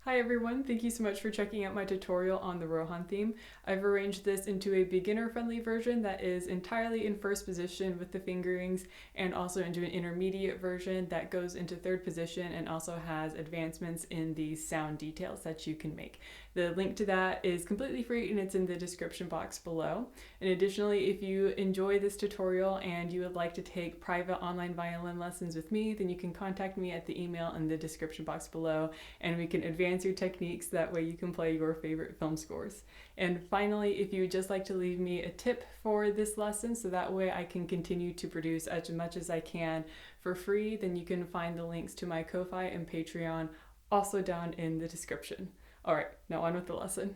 Hi everyone, thank you so much for checking out my tutorial on the Rohan theme. I've arranged this into a beginner-friendly version that is entirely in first position with the fingerings, and also into an intermediate version that goes into third position and also has advancements in the sound details that you can make. The link to that is completely free and it's in the description box below. And additionally, if you enjoy this tutorial and you would like to take private online violin lessons with me, then you can contact me at the email in the description box below, and we can advance your techniques. That way you can play your favorite film scores. And finally, if you would just like to leave me a tip for this lesson so that way I can continue to produce as much as I can for free, then you can find the links to my Ko-Fi and Patreon also down in the description. All right, now on with the lesson.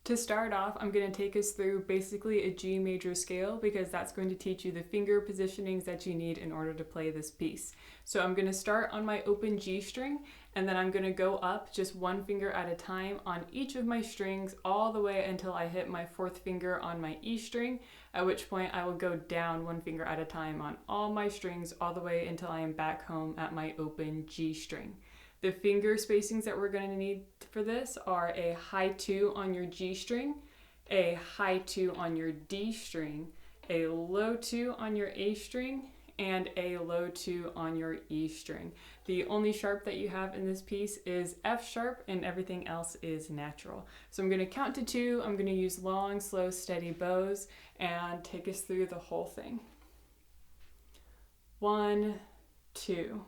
To start off, I'm going to take us through basically a G major scale because that's going to teach you the finger positionings that you need in order to play this piece. So I'm going to start on my open G string, and then I'm going to go up just one finger at a time on each of my strings all the way until I hit my fourth finger on my E string, at which point I will go down one finger at a time on all my strings all the way until I am back home at my open G string. The finger spacings that we're going to need for this are a high 2 on your G string, a high 2 on your D string, a low 2 on your A string, and a low 2 on your E string. The only sharp that you have in this piece is F sharp, and everything else is natural. So I'm going to count to 2, I'm going to use long, slow, steady bows and take us through the whole thing. 1, 2.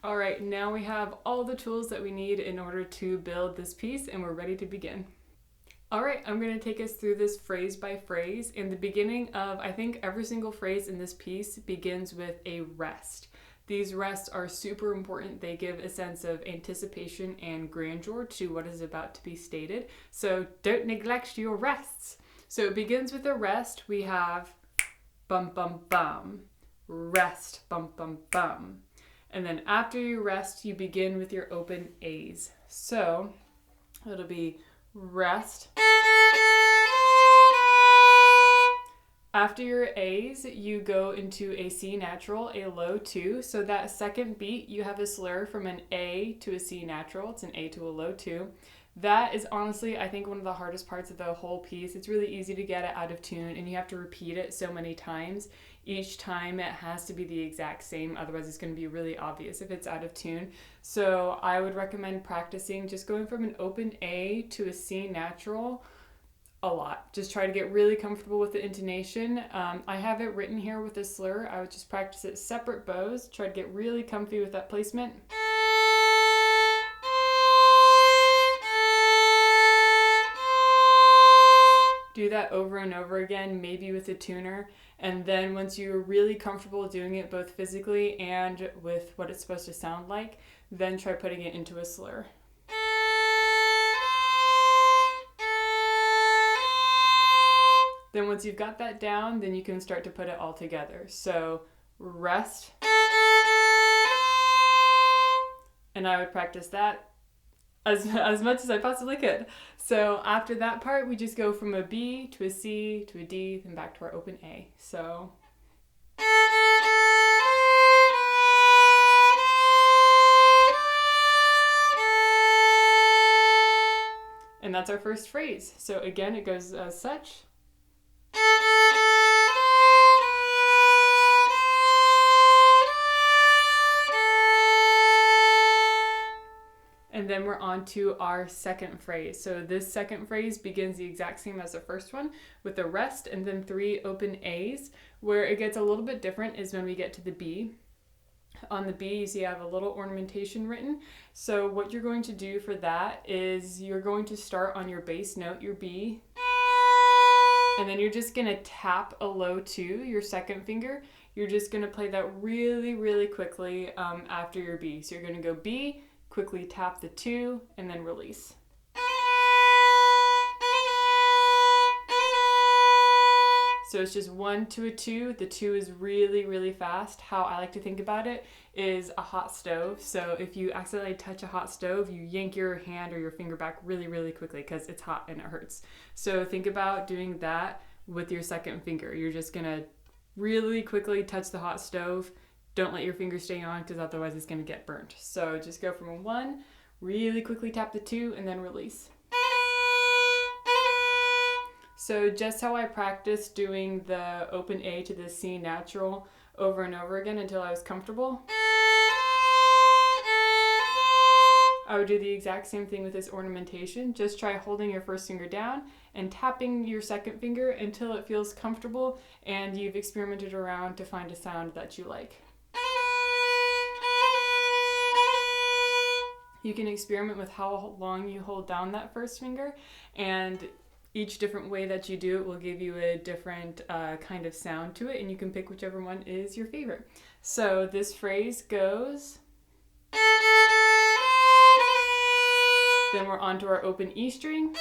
All right, now we have all the tools that we need in order to build this piece, and we're ready to begin. All right, I'm going to take us through this phrase by phrase. In the beginning of, I think every single phrase in this piece begins with a rest. These rests are super important. They give a sense of anticipation and grandeur to what is about to be stated. So don't neglect your rests. So it begins with a rest. We have bum bum bum, rest, bum bum bum. And then after you rest, you begin with your open A's. So it'll be rest, After your A's, you go into a C natural, a low 2. So that second beat, you have a slur from an A to a C natural. It's an A to a low 2. That is honestly, I think, one of the hardest parts of the whole piece. It's really easy to get it out of tune, and you have to repeat it so many times. Each time it has to be the exact same, otherwise it's going to be really obvious if it's out of tune. So I would recommend practicing just going from an open A to a C natural a lot. Just try to get really comfortable with the intonation. I have it written here with a slur. I would just practice it separate bows, try to get really comfy with that placement. Do that over and over again, maybe with a tuner. And then once you're really comfortable doing it both physically and with what it's supposed to sound like, then try putting it into a slur. Then once you've got that down, then you can start to put it all together. So rest. And I would practice that as much as I possibly could. So after that part, we just go from a B to a C to a D, then back to our open A. So. And that's our first phrase. So again, it goes as such. And then we're on to our second phrase. So this second phrase begins the exact same as the first one with a rest and then 3 open A's. Where it gets a little bit different is when we get to the B. On the B, you see I have a little ornamentation written. So what you're going to do for that is you're going to start on your bass note, your B, and then you're just going to tap a low 2, your second finger. You're just going to play that really, really quickly after your B. So you're going to go B, quickly tap the 2, and then release. So it's just 1 to a 2. The 2 is really, really fast. How I like to think about it is a hot stove. So if you accidentally touch a hot stove, you yank your hand or your finger back really, really quickly because it's hot and it hurts. So think about doing that with your second finger. You're just going to really quickly touch the hot stove. Don't let your finger stay on because otherwise it's going to get burnt. So just go from a 1, really quickly tap the 2, and then release. So just how I practiced doing the open A to the C natural over and over again until I was comfortable, I would do the exact same thing with this ornamentation. Just try holding your first finger down and tapping your second finger until it feels comfortable and you've experimented around to find a sound that you like. You can experiment with how long you hold down that first finger, and each different way that you do it will give you a different kind of sound to it, and you can pick whichever one is your favorite. So this phrase goes. Then we're on to our open E string.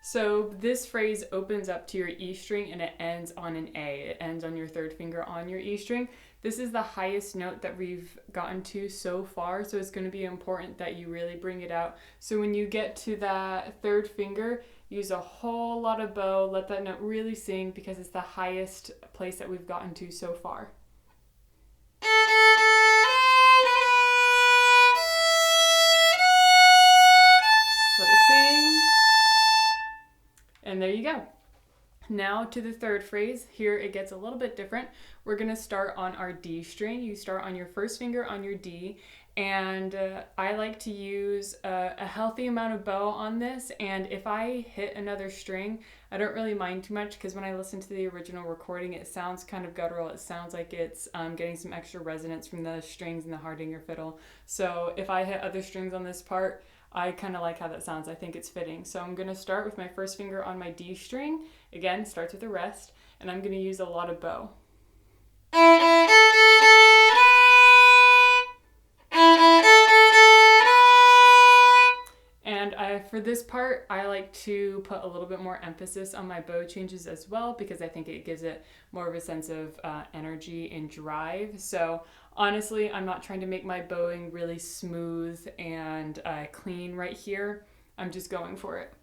So this phrase opens up to your E string and it ends on an A. It ends on your third finger on your E string. This is the highest note that we've gotten to so far, so it's going to be important that you really bring it out. So when you get to that third finger, use a whole lot of bow, let that note really sing because it's the highest place that we've gotten to so far. Let it sing. And there you go. Now to the third phrase. Here it gets a little bit different. We're going to start on our D string. You start on your first finger on your D, and I like to use a healthy amount of bow on this, and if I hit another string, I don't really mind too much because when I listen to the original recording, it sounds kind of guttural. It sounds like it's getting some extra resonance from the strings and the Hardinger fiddle. So if I hit other strings on this part, I kind of like how that sounds. I think it's fitting. So I'm going to start with my first finger on my D string. Again, starts with a rest, and I'm going to use a lot of bow. And for this part, I like to put a little bit more emphasis on my bow changes as well because I think it gives it more of a sense of energy and drive. So honestly, I'm not trying to make my bowing really smooth and clean right here. I'm just going for it.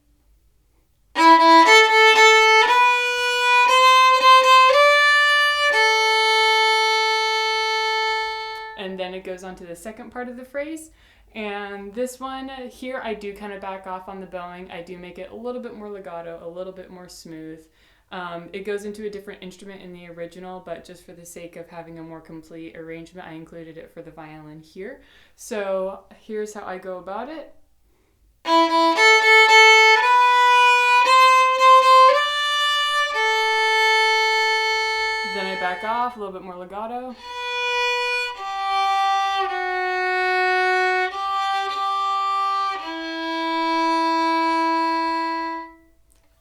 goes on to the second part of the phrase. And this one here, I do kind of back off on the bowing. I do make it a little bit more legato, a little bit more smooth. It goes into a different instrument in the original, but just for the sake of having a more complete arrangement, I included it for the violin here. So here's how I go about it. Then I back off, a little bit more legato.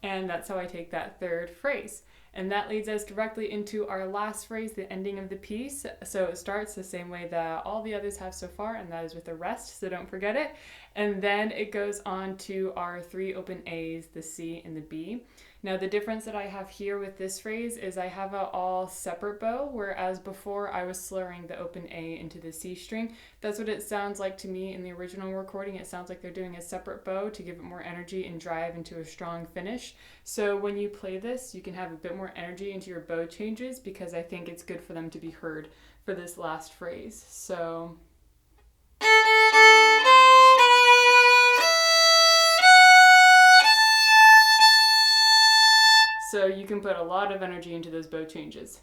And that's how I take that third phrase. And that leads us directly into our last phrase, the ending of the piece. So it starts the same way that all the others have so far, and that is with a rest, so don't forget it. And then it goes on to our 3 open A's, the C and the B. Now the difference that I have here with this phrase is I have a all separate bow, whereas before I was slurring the open A into the C string. That's what it sounds like to me in the original recording. It sounds like they're doing a separate bow to give it more energy and drive into a strong finish. So when you play this, you can have a bit more energy into your bow changes, because I think it's good for them to be heard for this last phrase. So you can put a lot of energy into those bow changes.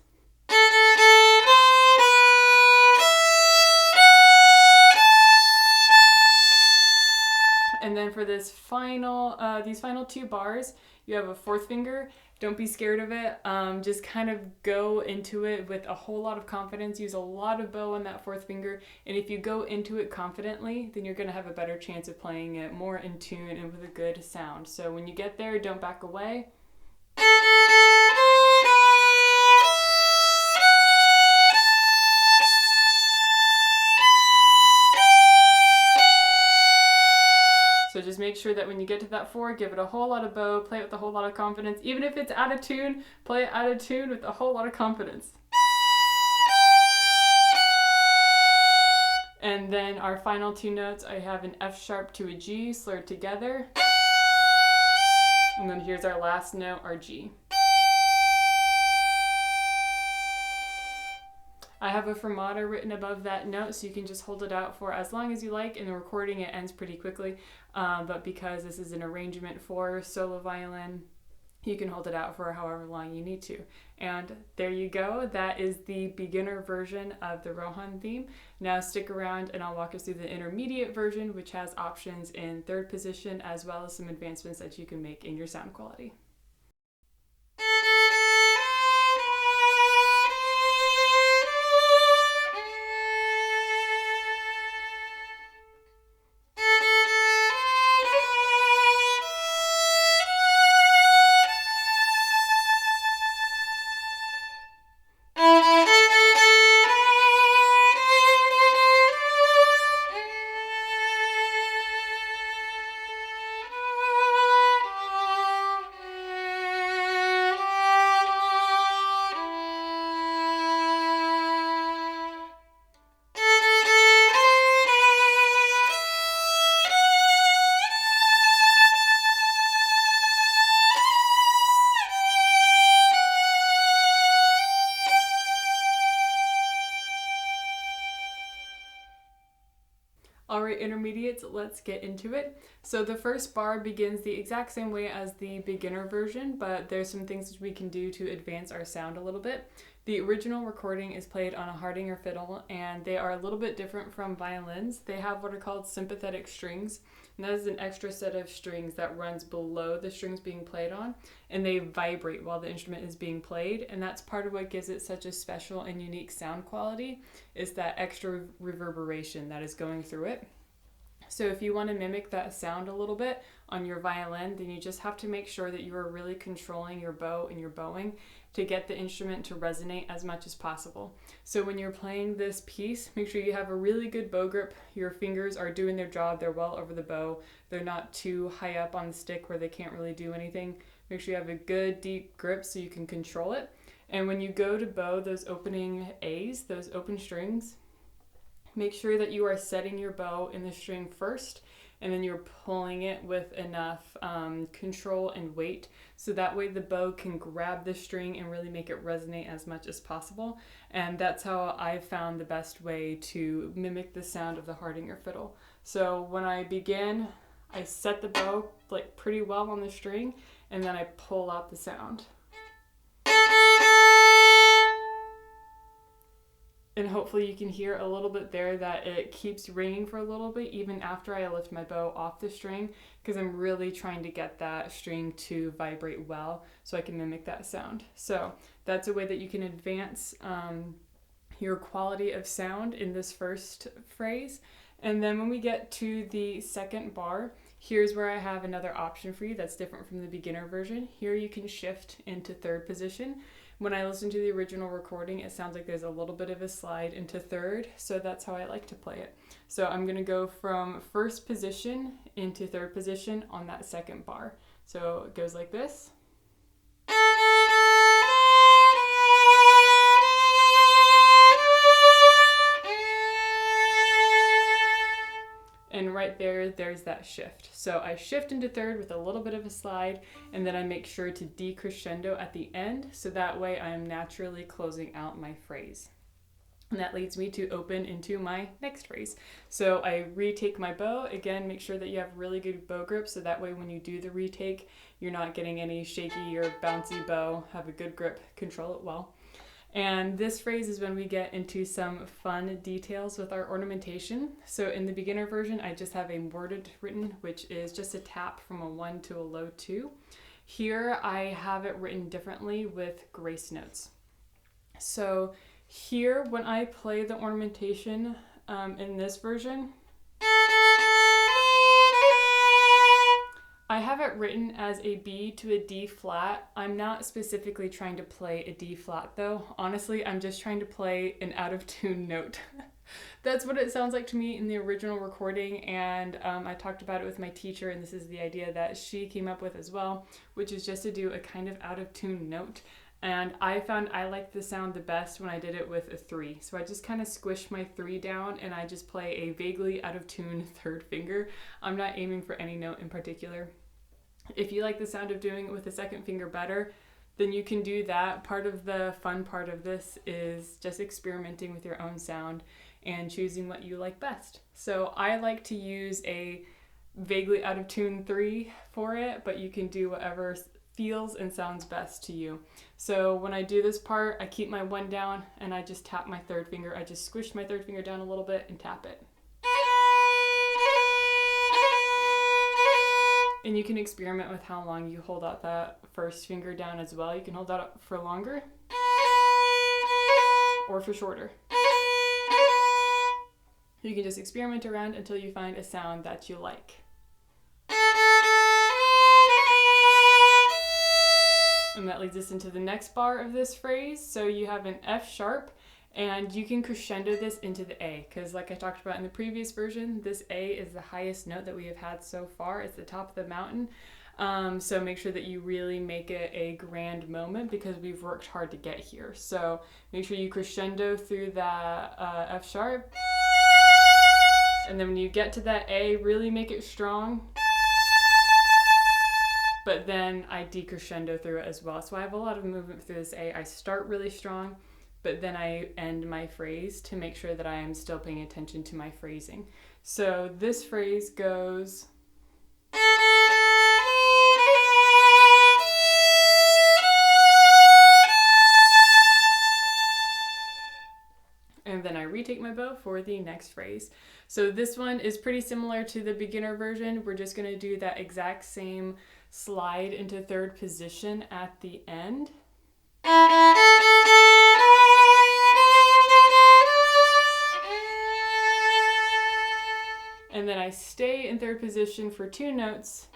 And then for this these final 2 bars, you have a 4th finger. Don't be scared of it. Just kind of go into it with a whole lot of confidence. Use a lot of bow on that 4th finger. And if you go into it confidently, then you're going to have a better chance of playing it more in tune and with a good sound. So when you get there, don't back away. So just make sure that when you get to that 4, give it a whole lot of bow, play it with a whole lot of confidence. Even if it's out of tune, play it out of tune with a whole lot of confidence. And then our final 2 notes, I have an F sharp to a G slurred together. And then here's our last note, our G. I have a fermata written above that note, so you can just hold it out for as long as you like. In the recording, it ends pretty quickly, but because this is an arrangement for solo violin, you can hold it out for however long you need to. And there you go. That is the beginner version of the Rohan theme. Now stick around and I'll walk us through the intermediate version, which has options in 3rd position, as well as some advancements that you can make in your sound quality. Alright, intermediates, let's get into it. So the first bar begins the exact same way as the beginner version, but there's some things that we can do to advance our sound a little bit. The original recording is played on a Hardanger fiddle, and they are a little bit different from violins. They have what are called sympathetic strings, and that is an extra set of strings that runs below the strings being played on, and they vibrate while the instrument is being played, and that's part of what gives it such a special and unique sound quality, is that extra reverberation that is going through it. So if you want to mimic that sound a little bit on your violin, then you just have to make sure that you are really controlling your bow and your bowing to get the instrument to resonate as much as possible. So when you're playing this piece, make sure you have a really good bow grip. Your fingers are doing their job. They're well over the bow. They're not too high up on the stick where they can't really do anything. Make sure you have a good deep grip so you can control it. And when you go to bow those opening A's, those open strings, make sure that you are setting your bow in the string first, and then you're pulling it with enough control and weight, so that way the bow can grab the string and really make it resonate as much as possible. And that's how I found the best way to mimic the sound of the Hardanger fiddle. So when I begin, I set the bow like pretty well on the string, and then I pull out the sound. And hopefully you can hear a little bit there that it keeps ringing for a little bit even after I lift my bow off the string, because I'm really trying to get that string to vibrate well so I can mimic that sound. So that's a way that you can advance your quality of sound in this first phrase. And then when we get to the second bar, here's where I have another option for you that's different from the beginner version. Here you can shift into third position. When I listen to the original recording, it sounds like there's a little bit of a slide into third, so that's how I like to play it. So I'm going to go from first position into third position on that second bar. So it goes like this. And right there, there's that shift. So I shift into third with a little bit of a slide, and then I make sure to decrescendo at the end, so that way I am naturally closing out my phrase. And that leads me to open into my next phrase. So I retake my bow. Again, make sure that you have really good bow grip, so that way when you do the retake, you're not getting any shaky or bouncy bow. Have a good grip, control it well. And this phrase is when we get into some fun details with our ornamentation. So in the beginner version, I just have a worded written, which is just a tap from a 1 to a low 2. Here I have it written differently with grace notes. So here, when I play the ornamentation in this version, I have it written as a B to a D flat. I'm not specifically trying to play a D flat though. Honestly, I'm just trying to play an out of tune note. That's what it sounds like to me in the original recording, and I talked about it with my teacher, and this is the idea that she came up with as well, which is just to do a kind of out of tune note. And I found I liked the sound the best when I did it with a 3. So I just kind of squish my 3 down and I just play a vaguely out of tune third finger. I'm not aiming for any note in particular. If you like the sound of doing it with the second finger better, then you can do that. Part of the fun part of this is just experimenting with your own sound and choosing what you like best. So I like to use a vaguely out of tune 3 for it, but you can do whatever feels and sounds best to you. So when I do this part, I keep my 1 down and I just tap my third finger. I just squish my third finger down a little bit and tap it. And you can experiment with how long you hold out that first finger down as well. You can hold that up for longer or for shorter. You can just experiment around until you find a sound that you like. And that leads us into the next bar of this phrase. So you have an F sharp, and you can crescendo this into the A, because like I talked about in the previous version, this A is the highest note that we have had so far. It's the top of the mountain. So make sure that you really make it a grand moment, because we've worked hard to get here. So make sure you crescendo through that F sharp. And then when you get to that A, really make it strong. But then I decrescendo through it as well. So I have a lot of movement through this A. I start really strong, but then I end my phrase to make sure that I am still paying attention to my phrasing. So this phrase goes... And then I retake my bow for the next phrase. So this one is pretty similar to the beginner version. We're just going to do that exact same slide into third position at the end. And then I stay in third position for 2 notes.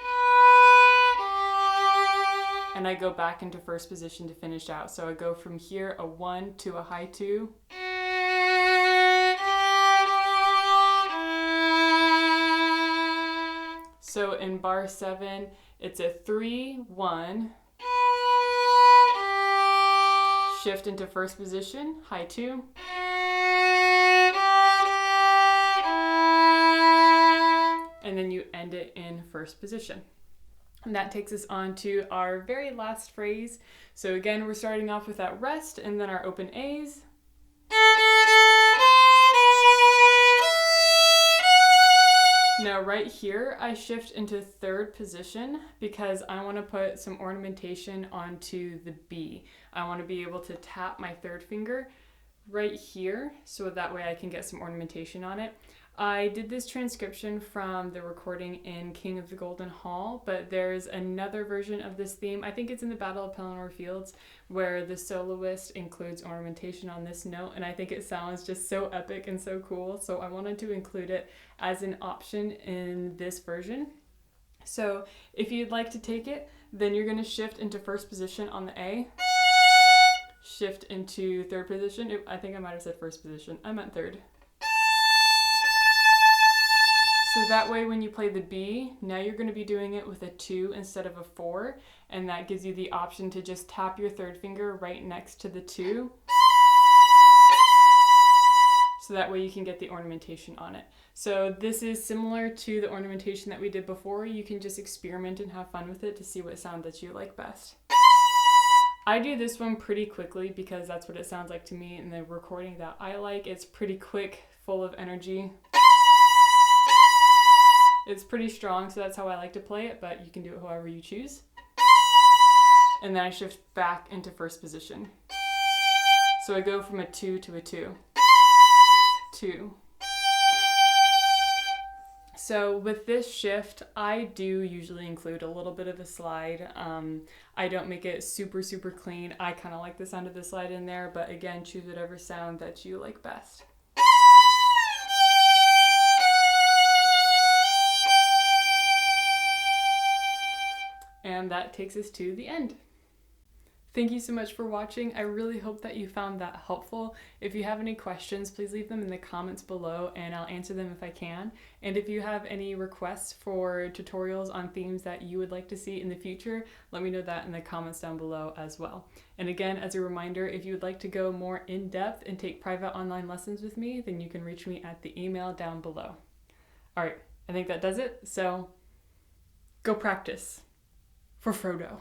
And I go back into first position to finish out. So I go from here, a 1 to a high 2. So in bar 7, it's a 3, 1, shift into first position, high 2, and then you end it in first position. And that takes us on to our very last phrase. So again, we're starting off with that rest and then our open A's. Now right here, I shift into third position because I want to put some ornamentation onto the B. I want to be able to tap my third finger right here so that way I can get some ornamentation on it. I did this transcription from the recording in King of the Golden Hall, but there's another version of this theme. I think it's in the Battle of Pelennor Fields, where the soloist includes ornamentation on this note, and I think it sounds just so epic and so cool, so I wanted to include it as an option in this version. So if you'd like to take it, then you're going to shift into first position on the A, shift into third position. I think I might have said first position. I meant third. So that way when you play the B, now you're going to be doing it with a 2 instead of a 4, and that gives you the option to just tap your third finger right next to the 2. So that way you can get the ornamentation on it. So this is similar to the ornamentation that we did before. You can just experiment and have fun with it to see what sound that you like best. I do this one pretty quickly because that's what it sounds like to me in the recording that I like. It's pretty quick, full of energy. It's pretty strong, so that's how I like to play it, but you can do it however you choose. And then I shift back into first position. So I go from a 2 to a 2. 2. So with this shift, I do usually include a little bit of a slide. I don't make it super, super clean. I kind of like the sound of the slide in there, but again, choose whatever sound that you like best. And that takes us to the end. Thank you so much for watching. I really hope that you found that helpful. If you have any questions, please leave them in the comments below and I'll answer them if I can. And if you have any requests for tutorials on themes that you would like to see in the future, let me know that in the comments down below as well. And again, as a reminder, if you would like to go more in depth and take private online lessons with me, then you can reach me at the email down below. All right, I think that does it. So go practice for Frodo.